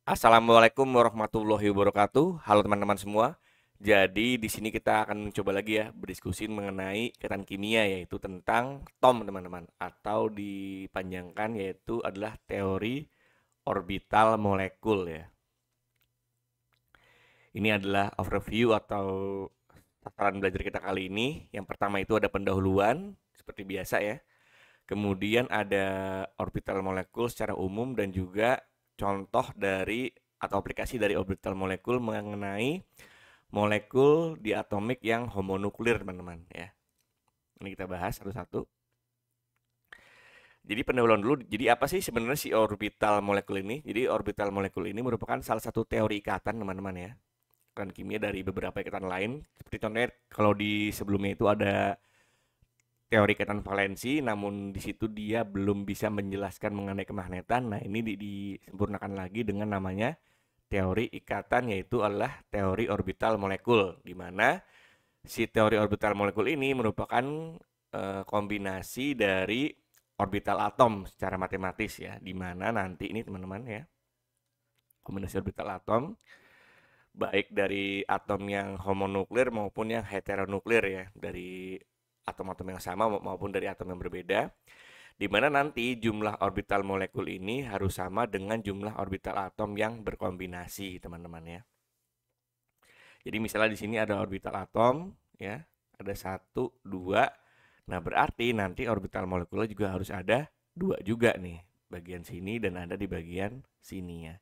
Assalamualaikum warahmatullahi wabarakatuh. Halo teman-teman semua. Jadi di sini kita akan mencoba lagi ya berdiskusi mengenai ikatan kimia yaitu tentang TOM teman-teman atau dipanjangkan yaitu adalah teori orbital molekul ya. Ini adalah overview atau sasaran belajar kita kali ini. Yang pertama itu ada pendahuluan seperti biasa ya. Kemudian ada orbital molekul secara umum dan juga contoh dari atau aplikasi dari orbital molekul mengenai molekul diatomik yang homonuklir teman-teman ya. Ini kita bahas satu-satu. Jadi pendahuluan dulu. Jadi apa sih sebenarnya si orbital molekul ini? Jadi orbital molekul ini merupakan salah satu teori ikatan teman-teman ya. Ikatan kimia dari beberapa ikatan lain. Seperti contohnya kalau di sebelumnya itu ada teori ikatan valensi, namun di situ dia belum bisa menjelaskan mengenai kemagnetan. Nah, ini disempurnakan lagi dengan namanya teori ikatan, yaitu adalah teori orbital molekul, di mana si teori orbital molekul ini merupakan kombinasi dari orbital atom secara matematis ya, di mana nanti ini teman-teman ya, kombinasi orbital atom baik dari atom yang homonuklir maupun yang heteronuklir ya, dari atom-atom yang sama maupun dari atom yang berbeda, di mana nanti jumlah orbital molekul ini harus sama dengan jumlah orbital atom yang berkombinasi, teman-teman ya. Jadi misalnya di sini ada orbital atom ya, ada satu, dua. Nah, berarti nanti orbital molekulnya juga harus ada dua juga nih, bagian sini dan ada di bagian sini ya.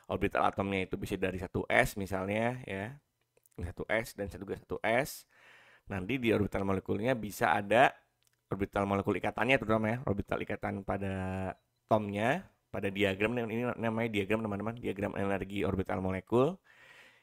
Orbital atomnya itu bisa dari satu s misalnya ya, satu s dan juga satu s. Nanti di orbital molekulnya bisa ada orbital molekul ikatannya terutama ya, orbital ikatan pada tomnya, pada diagram ini namanya diagram teman-teman, diagram energi orbital molekul.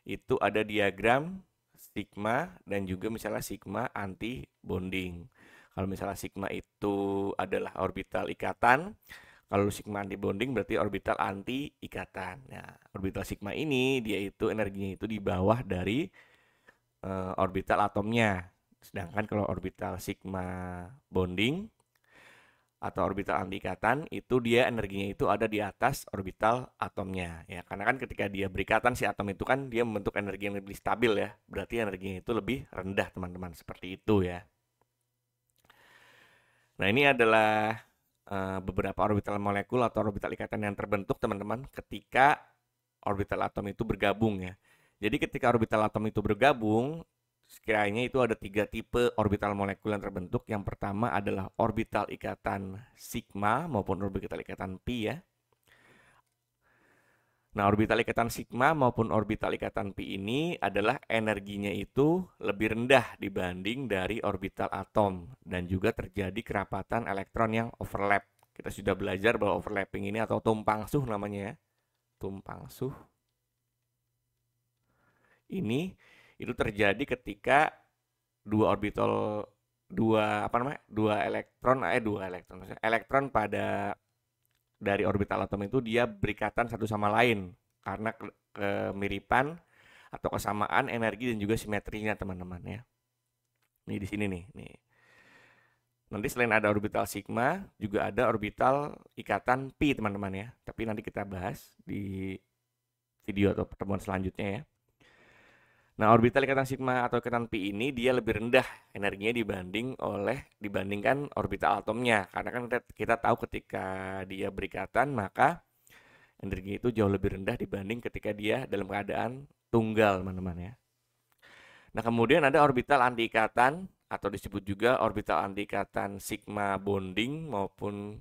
Itu ada diagram sigma dan juga misalnya sigma anti bonding. Kalau misalnya sigma itu adalah orbital ikatan, kalau sigma anti bonding berarti orbital anti ikatan. Nah, orbital sigma ini dia itu energinya itu di bawah dari orbital atomnya. Sedangkan kalau orbital sigma bonding atau orbital anti ikatan itu dia energinya itu ada di atas orbital atomnya ya, karena kan ketika dia berikatan si atom itu kan dia membentuk energi yang lebih stabil ya, berarti energinya itu lebih rendah teman-teman, seperti itu ya. Nah, ini adalah beberapa orbital molekul atau orbital ikatan yang terbentuk teman-teman ketika orbital atom itu bergabung ya. Jadi ketika orbital atom itu bergabung, sekiranya itu ada tiga tipe orbital molekul yang terbentuk. Yang pertama adalah orbital ikatan sigma maupun orbital ikatan pi ya. Nah, orbital ikatan sigma maupun orbital ikatan pi ini adalah energinya itu lebih rendah dibanding dari orbital atom dan juga terjadi kerapatan elektron yang overlap. Kita sudah belajar bahwa overlapping ini atau tumpang suh namanya ya. Tumpang suh ini itu terjadi ketika dua orbital dua apa namanya? Dua elektron elektron pada dari orbital atom itu dia berikatan satu sama lain karena kemiripan atau kesamaan energi dan juga simetrinya teman-teman ya. Ini di sini nih. Nanti selain ada orbital sigma, juga ada orbital ikatan pi teman-teman ya. Tapi nanti kita bahas di video atau pertemuan selanjutnya ya. Nah, orbital ikatan sigma atau ikatan pi ini dia lebih rendah energinya dibandingkan orbital atomnya. Karena kan kita tahu ketika dia berikatan maka energi itu jauh lebih rendah dibanding ketika dia dalam keadaan tunggal, teman-teman ya. Nah, kemudian ada orbital anti ikatan atau disebut juga orbital anti ikatan sigma bonding maupun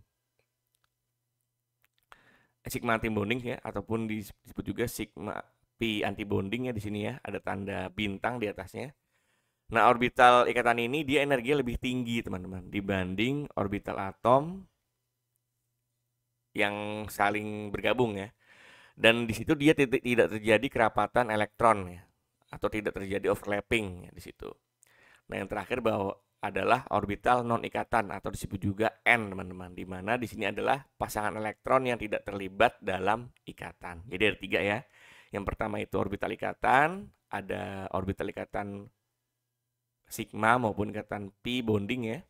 sigma anti bonding ya, ataupun disebut juga sigma pi anti bonding ya, di sini ya, ada tanda bintang di atasnya. Nah, orbital ikatan ini dia energinya lebih tinggi, teman-teman, dibanding orbital atom yang saling bergabung ya. Dan di situ dia tidak terjadi kerapatan elektron ya, atau tidak terjadi overlapping ya di situ. Nah, yang terakhir bahwa adalah orbital non ikatan atau disebut juga N, teman-teman, di mana di sini adalah pasangan elektron yang tidak terlibat dalam ikatan. Jadi ada tiga ya. Yang pertama itu orbital ikatan, ada orbital ikatan sigma maupun ikatan pi bonding ya.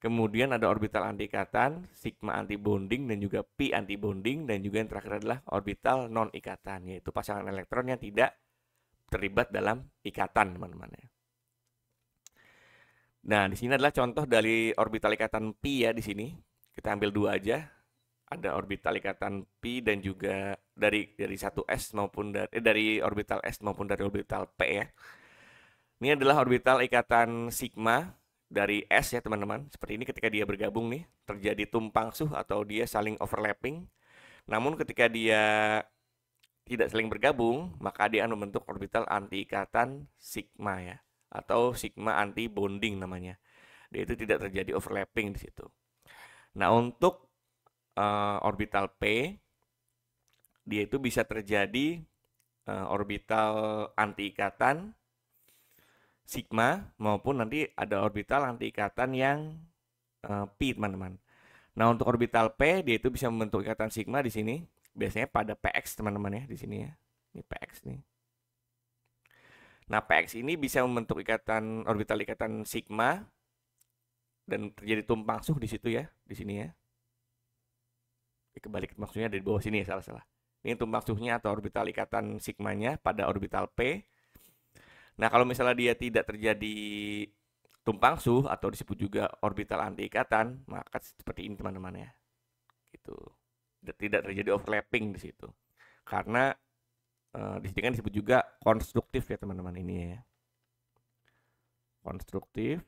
Kemudian ada orbital anti ikatan, sigma anti bonding, dan juga pi anti bonding, dan juga yang terakhir adalah orbital non ikatan, yaitu pasangan elektron yang tidak terlibat dalam ikatan, teman-teman ya. Nah, di sini adalah contoh dari orbital ikatan pi ya di sini. Kita ambil dua aja. Ada orbital ikatan pi dan juga dari satu s maupun dari orbital s maupun dari orbital p ya. Ini adalah orbital ikatan sigma dari S ya teman-teman. Seperti ini ketika dia bergabung nih, terjadi tumpang suh atau dia saling overlapping. Namun ketika dia tidak saling bergabung, maka dia akan membentuk orbital anti ikatan sigma ya. Atau sigma anti bonding namanya. Dia itu tidak terjadi overlapping di situ. Nah untuk orbital P, dia itu bisa terjadi orbital anti ikatan sigma maupun nanti ada orbital anti ikatan yang pi teman-teman. Nah untuk orbital p dia itu bisa membentuk ikatan sigma di sini. Biasanya pada px teman-teman ya di sini ya. Ini px nih. Nah px ini bisa membentuk orbital ikatan sigma dan terjadi tumpang suh di situ ya, di sini ya. Kebalik maksudnya dari bawah sini ya salah-salah. Ini tumpang suhnya atau orbital ikatan sigmanya pada orbital p. Nah, kalau misalnya dia tidak terjadi tumpang suh atau disebut juga orbital anti ikatan, maka seperti ini teman-teman ya. Gitu. Tidak terjadi overlapping di situ. Karena di sini kan disebut juga konstruktif ya teman-teman ini ya. Konstruktif.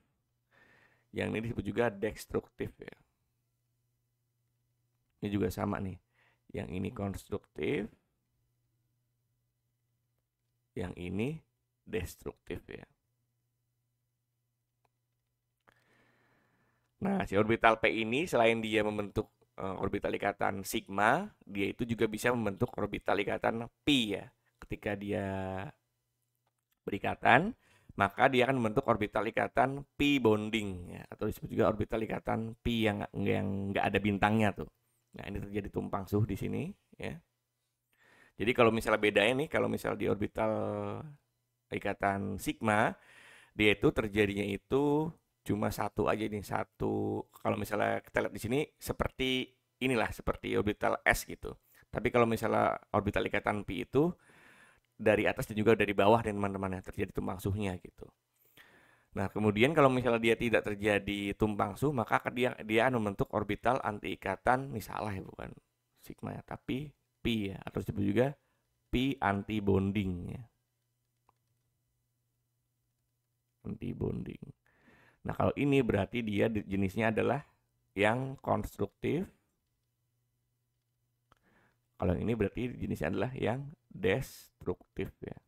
Yang ini disebut juga destruktif ya. Ini juga sama nih. Yang ini konstruktif. Yang ini destruktif ya. Nah, si orbital P ini selain dia membentuk orbital ikatan sigma, dia itu juga bisa membentuk orbital ikatan pi ya. Ketika dia berikatan, maka dia akan membentuk orbital ikatan pi bonding ya, atau disebut juga orbital ikatan pi yang nggak ada bintangnya tuh. Nah, ini terjadi tumpang suh di sini ya. Jadi kalau misalnya bedanya nih, kalau misalnya di orbital ikatan sigma, dia itu terjadinya itu cuma satu aja nih, satu. Kalau misalnya kita lihat di sini seperti inilah, seperti orbital S gitu. Tapi kalau misalnya orbital ikatan pi itu dari atas dan juga dari bawah dan teman-teman ya, terjadi tumpang suhnya gitu. Nah, kemudian kalau misalnya dia tidak terjadi tumpang suh, maka dia akan membentuk orbital anti ikatan, ini salah ya bukan sigma ya, tapi pi ya, atau disebut juga pi anti bonding ya. Anti bonding. Nah, kalau ini berarti dia jenisnya adalah yang konstruktif. Kalau ini berarti jenisnya adalah yang destruktif ya.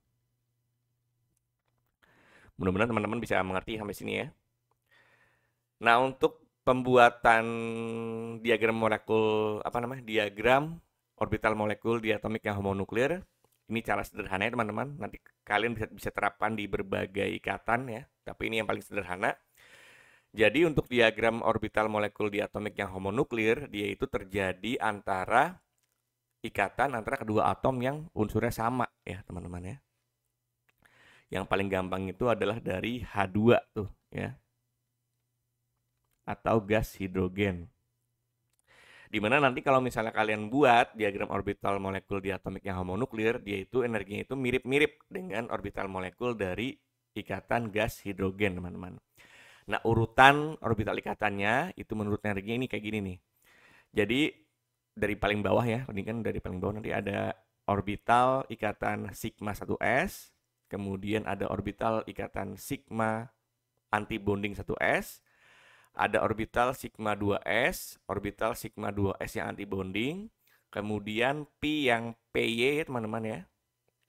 Mudah-mudahan teman-teman bisa mengerti sampai sini ya. Nah, untuk pembuatan diagram molekul diagram orbital molekul diatomik yang homonuklir, ini cara sederhana ya teman-teman. Nanti kalian bisa terapkan di berbagai ikatan ya, tapi ini yang paling sederhana. Jadi untuk diagram orbital molekul diatomik yang homonuklir, dia itu terjadi antara ikatan antara kedua atom yang unsurnya sama ya teman-teman ya. Yang paling gampang itu adalah dari H2 tuh ya. Atau gas hidrogen. Dimana nanti kalau misalnya kalian buat diagram orbital molekul diatomik yang homonuklir, dia itu energinya itu mirip-mirip dengan orbital molekul dari ikatan gas hidrogen teman-teman. Nah urutan orbital ikatannya itu menurut energinya ini kayak gini nih. Jadi dari paling bawah ya, ini kan dari paling bawah nanti ada orbital ikatan sigma 1s, kemudian ada orbital ikatan sigma anti bonding 1s, ada orbital sigma 2s, orbital sigma 2s yang anti bonding, kemudian pi yang py teman-teman ya,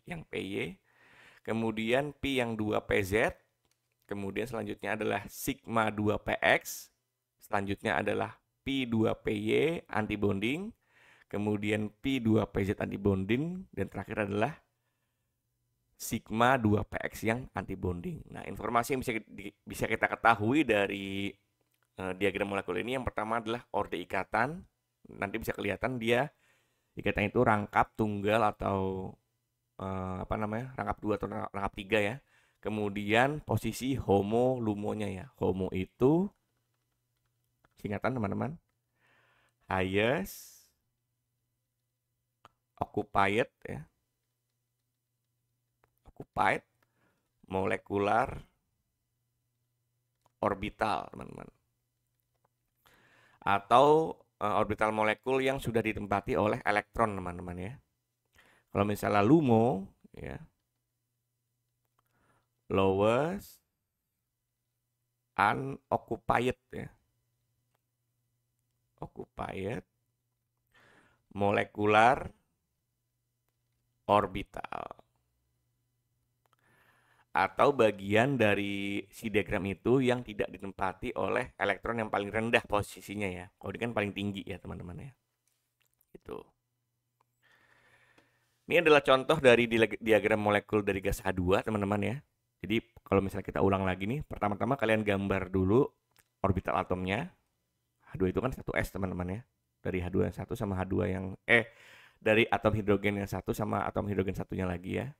yang py, kemudian pi yang 2pz, kemudian selanjutnya adalah sigma 2px, selanjutnya adalah pi 2py anti bonding, kemudian pi 2pz anti bonding, dan terakhir adalah sigma 2px yang anti bonding. Nah, informasi yang bisa kita ketahui dari diagram molekul ini yang pertama adalah orde ikatan. Nanti bisa kelihatan dia ikatan itu rangkap tunggal atau rangkap 2 atau rangkap 3 ya. Kemudian posisi homo lumonya ya. Homo itu Singkatan teman-teman. Highest occupied ya. Occupied molecular orbital, teman-teman. Atau orbital molekul yang sudah ditempati oleh elektron, teman-teman ya. Kalau misalnya LUMO ya, lowest unoccupied ya. Occupied molecular orbital. Atau bagian dari si diagram itu yang tidak ditempati oleh elektron yang paling rendah posisinya ya. Kalau ini kan paling tinggi ya, teman-teman ya. Itu. Ini adalah contoh dari diagram molekul dari gas H2, teman-teman ya. Jadi kalau misalnya kita ulang lagi nih, pertama-tama kalian gambar dulu orbital atomnya. H2 itu kan 1s, teman-teman ya. Dari H2 yang satu sama H2 yang dari atom hidrogen yang satu sama atom hidrogen satunya lagi ya.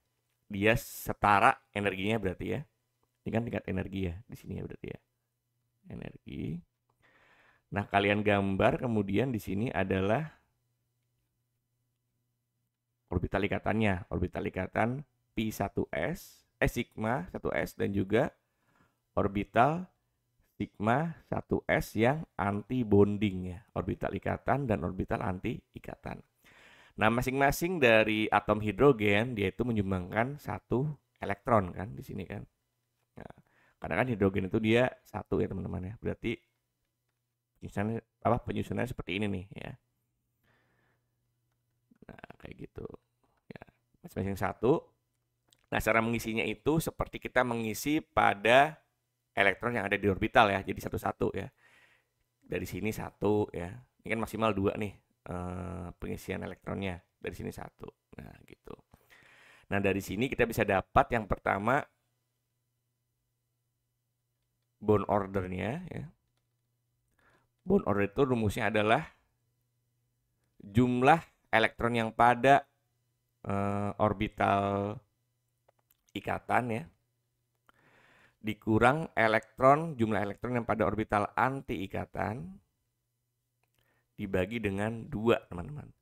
Dia setara energinya berarti ya. Ini kan tingkat energi ya di sini ya berarti ya. Energi. Nah, kalian gambar kemudian di sini adalah orbital ikatannya. Orbital ikatan P1s, sigma 1s dan juga orbital sigma 1s yang anti bonding ya. Orbital ikatan dan orbital anti ikatan. Nah, masing-masing dari atom hidrogen dia itu menyumbangkan satu elektron kan di sini kan. Nah, karena kan hidrogen itu dia satu ya teman-teman ya. Berarti penyusunannya seperti ini nih ya. Nah, kayak gitu. Ya, masing-masing satu. Nah, cara mengisinya itu seperti kita mengisi pada elektron yang ada di orbital ya. Jadi satu-satu ya. Dari sini satu ya. Ini kan maksimal 2 nih pengisian elektronnya. Dari sini satu. Nah, gitu. Nah, dari sini kita bisa dapat yang pertama bond ordernya ya. Bond order itu rumusnya adalah jumlah elektron yang pada orbital ikatan ya dikurang jumlah elektron yang pada orbital anti ikatan dibagi dengan 2, teman-teman.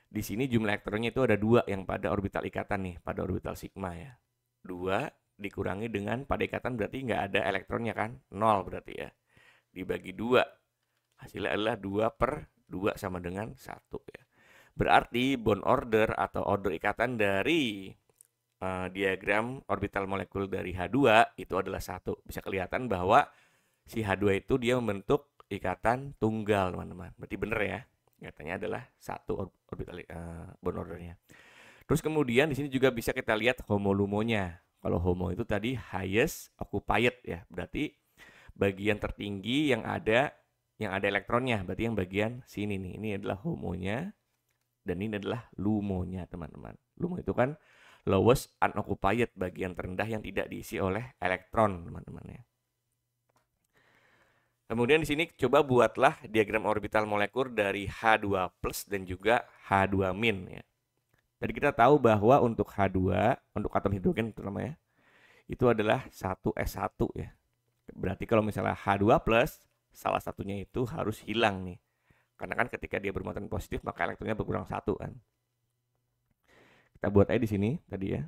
Di sini jumlah elektronnya itu ada 2 yang pada orbital ikatan nih, pada orbital sigma ya. 2 dikurangi dengan pada ikatan berarti nggak ada elektronnya kan, 0 berarti ya. Dibagi 2, hasilnya adalah 2/2 sama dengan 1 ya. Berarti bond order atau order ikatan dari diagram orbital molekul dari H2 itu adalah 1. Bisa kelihatan bahwa si H2 itu dia membentuk ikatan tunggal, teman-teman. Berarti benar ya. Katanya adalah 1 orbital bond ordernya. Terus kemudian di sini juga bisa kita lihat homolumonya. Kalau homo itu tadi highest occupied ya. Berarti bagian tertinggi yang ada elektronnya. Berarti yang bagian sini nih. Ini adalah homonya dan ini adalah lumonya, teman-teman. Lumo itu kan lowest unoccupied, bagian terendah yang tidak diisi oleh elektron, teman-teman ya. Kemudian di sini coba buatlah diagram orbital molekul dari H2+ dan juga H2- ya. Jadi kita tahu bahwa untuk H2, untuk atom hidrogen terutama ya, itu adalah 1s1 ya. Berarti kalau misalnya H2+, salah satunya itu harus hilang nih. Karena kan ketika dia bermuatan positif maka elektronnya berkurang 1 kan. Kita buat aja di sini tadi ya.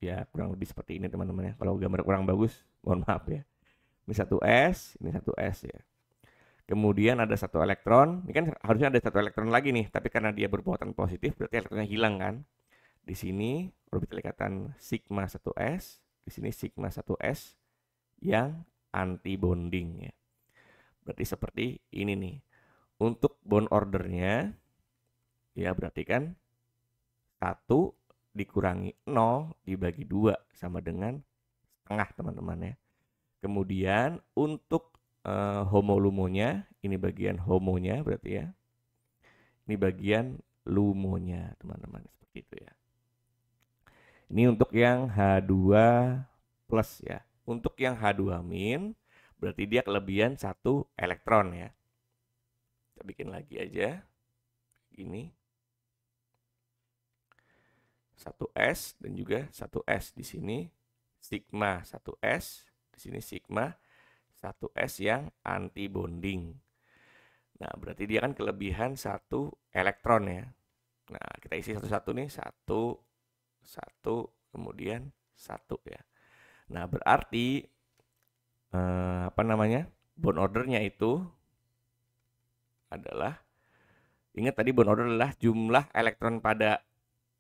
Ya kurang lebih seperti ini teman-teman ya. Kalau gambar kurang bagus, mohon maaf ya. Ini 1s, ini 1s ya. Kemudian ada 1 elektron. Ini kan harusnya ada 1 elektron lagi nih, tapi karena dia bermuatan positif berarti elektronnya hilang kan. Di sini orbital ikatan sigma 1s, di sini sigma 1s yang anti bonding ya. Berarti seperti ini nih. Untuk bond ordernya ya berarti kan 1 dikurangi 0 dibagi 2 sama dengan setengah, teman-teman ya. Kemudian untuk homolumonya, ini bagian homonya berarti ya. Ini bagian lumonya, teman-teman. Seperti itu ya. Ini untuk yang H2+ ya. Untuk yang H2- berarti dia kelebihan 1 elektron ya. Kita bikin lagi aja. Ini 1s dan juga 1s di sini sigma 1s, di sini sigma satu S yang anti bonding. Nah, berarti dia kan kelebihan satu elektron ya. Nah, kita isi satu-satu nih, satu, satu, kemudian satu ya. Nah, berarti apa namanya? Bond ordernya itu adalah, ingat tadi bond order adalah jumlah elektron pada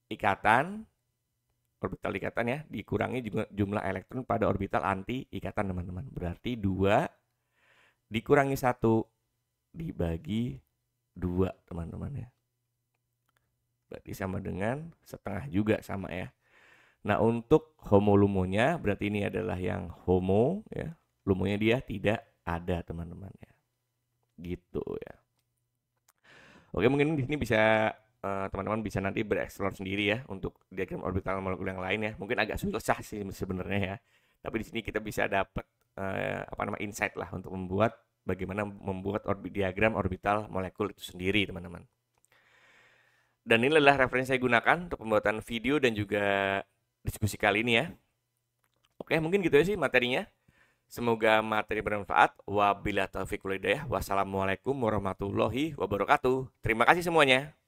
ikatan, orbital ikatan ya, dikurangi juga jumlah elektron pada orbital anti ikatan teman-teman. Berarti 2 dikurangi 1 dibagi 2 teman-teman ya. Berarti sama dengan setengah juga sama ya. Nah, untuk homolumonya berarti ini adalah yang homo ya. Lumonya dia tidak ada teman-teman ya. Gitu ya. Oke, mungkin di sini bisa teman-teman bisa nanti bereksplor sendiri ya untuk diagram orbital molekul yang lain ya. Mungkin agak susah sih sebenarnya ya. Tapi di sini kita bisa dapat insight lah untuk bagaimana membuat diagram orbital molekul itu sendiri, teman-teman. Dan ini adalah referensi saya gunakan untuk pembuatan video dan juga diskusi kali ini ya. Oke, mungkin gitu ya sih materinya. Semoga materi bermanfaat. Wabillahi taufiq wal hidayah. Wassalamualaikum warahmatullahi wabarakatuh. Terima kasih semuanya.